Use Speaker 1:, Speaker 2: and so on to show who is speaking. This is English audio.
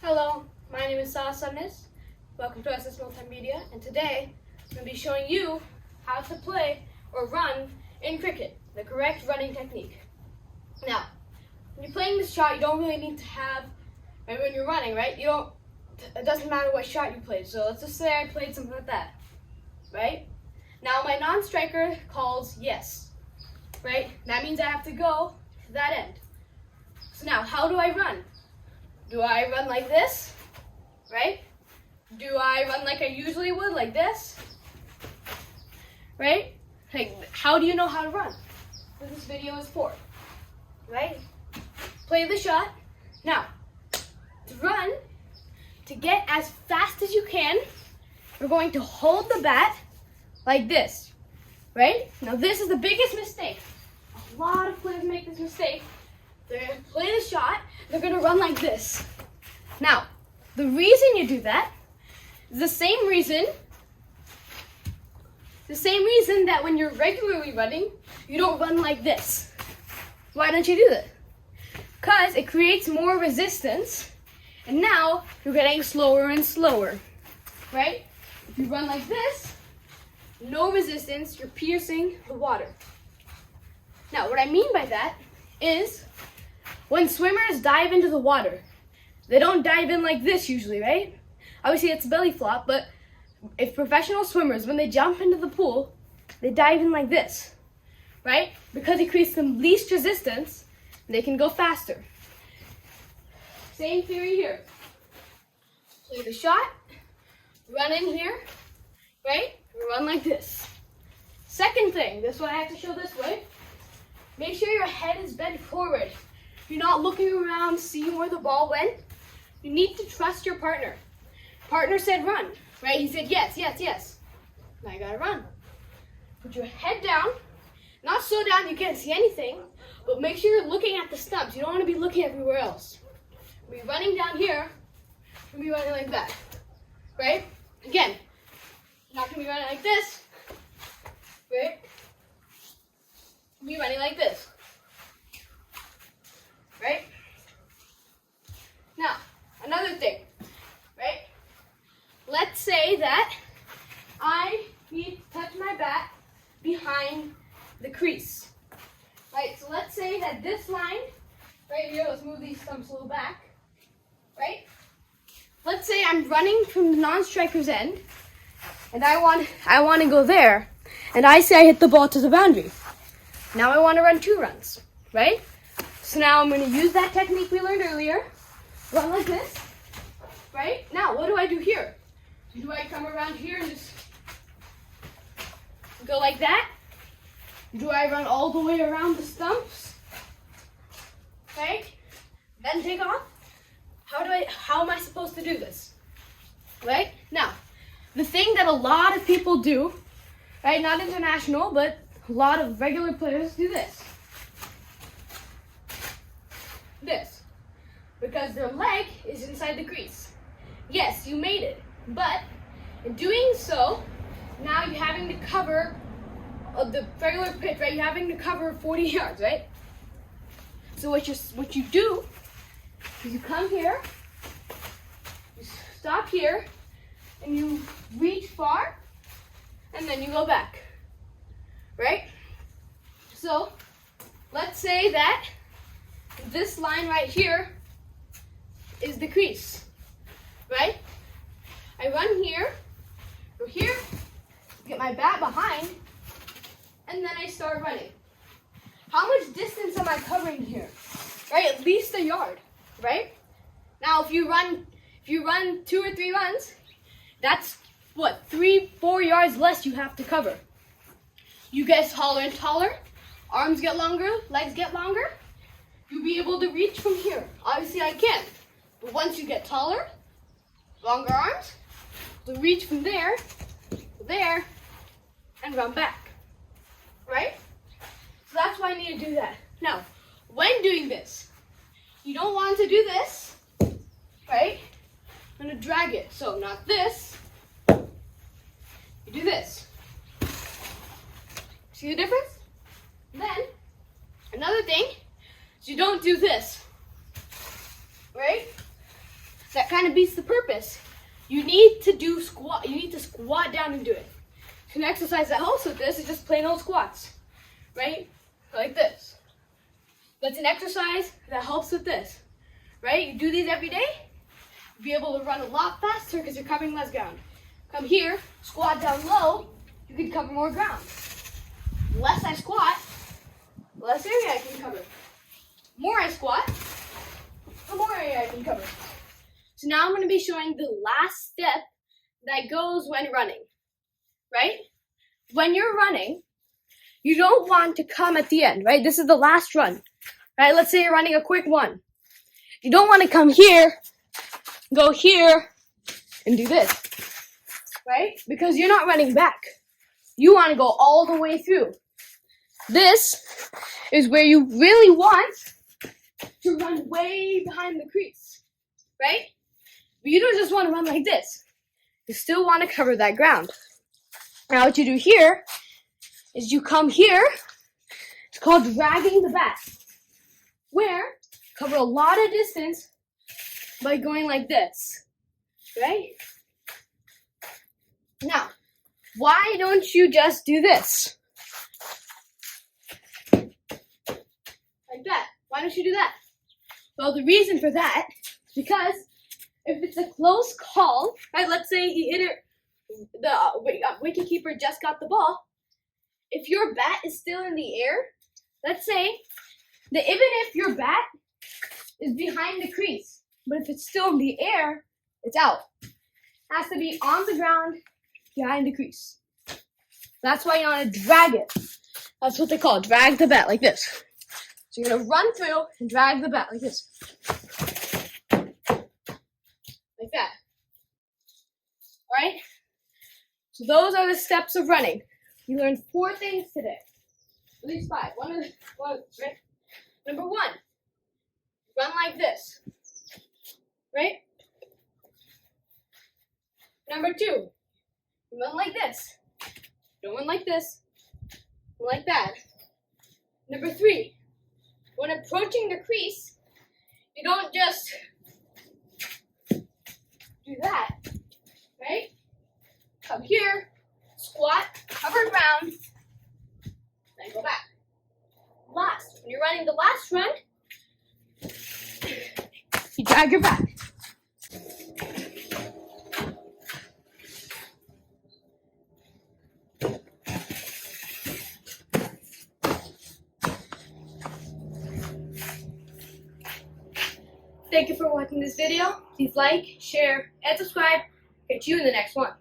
Speaker 1: Hello, my name is Sunnis. Welcome to SS Multimedia, and today I'm going to be showing you how to play or run in cricket, the correct running technique. Now, when you're playing this shot, you don't really need to have, when you're running, right? It doesn't matter what shot you played. So let's just say I played something like that, right? Now my non-striker calls yes, right? That means I have to go to that end. So now, how do I run? Do I run like this, right? Do I run like I usually would, like this, right? Like, how do you know how to run? What this video is for, right? Play the shot. Now, to run, to get as fast as you can, we're going to hold the bat like this, right? Now, this is the biggest mistake. A lot of players make this mistake. They're going to play the shot, they're going to run like this. Now, the reason you do that is the same reason that when you're regularly running, you don't run like this. Why don't you do that? Because it creates more resistance, and now you're getting slower and slower, right? If you run like this, no resistance, you're piercing the water. Now, what I mean by that is when swimmers dive into the water, they don't dive in like this usually, right? Obviously, it's belly flop, but if professional swimmers, when they jump into the pool, they dive in like this, right? Because it creates the least resistance, they can go faster. Same theory here. Play the shot, run in here, right? Run like this. Second thing, this one I have to show this way. Make sure your head is bent forward. You're not looking around, seeing where the ball went. You need to trust your partner. Partner said run, right? He said yes, yes, yes. Now you gotta run. Put your head down, not so down you can't see anything, but make sure you're looking at the stumps. You don't want to be looking everywhere else. You'll be running down here, you'll be running like that, right? Again, you're not gonna be running like this, right? You'll be running like this. Right? Now, another thing, right? Let's say that I need to touch my bat behind the crease, right? So let's say that this line right here, let's move these stumps a little back, right? Let's say I'm running from the non-striker's end, and I want to go there, and I say I hit the ball to the boundary. Now I want to run 2 runs, right? So now I'm going to use that technique we learned earlier. Run like this, right? Now, what do I do here? Do I come around here and just go like that? Do I run all the way around the stumps? Right? Then take off? How am I supposed to do this? Right? Now, the thing that a lot of people do, right, not international, but a lot of regular players do this. This, because their leg is inside the crease. Yes, you made it, but in doing so, now you're having to cover the regular pitch, right? You're having to cover 40 yards, right? So what you do is you come here, you stop here, and you reach far, and then you go back, right? So let's say that this line right here is the crease, right? I run here, go here, get my bat behind, and then I start running. How much distance am I covering here? Right, at least a yard, right? Now, if you run 2 or 3 runs, that's what, 3-4 yards less you have to cover. You get taller and taller, arms get longer, legs get longer. You'll be able to reach from here. Obviously, I can't. But once you get taller, longer arms, you'll reach from there, there, and run back. Right? So that's why I need to do that. Now, when doing this, you don't want to do this, right? I'm going to drag it. So not this. You do this. See the difference? Then, another thing, you don't do this, right? that kind of beats the purpose. You need to squat. You need to squat down and do it. An exercise that helps with this is just plain old squats, right? Like this. That's an exercise that helps with this, right? You do these every day, you'll be able to run a lot faster because you're covering less ground. Come here, squat down low, you can cover more ground. The less I squat, the less area I can cover. The more I squat, the more area I can cover. So now I'm going to be showing the last step that goes when running, right? When you're running, you don't want to come at the end, right? This is the last run, right? Let's say you're running a quick one. You don't want to come here, go here, and do this, right? Because you're not running back. You want to go all the way through. This is where you really want to run way behind the crease, right? But you don't just want to run like this. You still want to cover that ground. Now what you do here is you come here. It's called dragging the bat, where you cover a lot of distance by going like this, right? Now, why don't you just do this? Like that. Why don't you do that? Well, the reason for that is because if it's a close call, right? Let's say he hit it, the wicket keeper just got the ball. If your bat is still in the air, let's say that even if your bat is behind the crease, but if it's still in the air, it's out. It has to be on the ground behind the crease. That's why you want to drag it. That's what they call it. Drag the bat like this. So you're going to run through and drag the bat like this. Like that. Alright? So those are the steps of running. You learned 4 things today. At least 5. Right? Number 1, run like this. Right? Number 2, run like this. Don't run like this. Run like that. Number 3, when approaching the crease, you don't just do that. Right? Come here, squat, cover ground, then go back. Last, when you're running the last run, you drag your back. Thank you for watching this video. Please like, share, and subscribe. Catch you in the next one.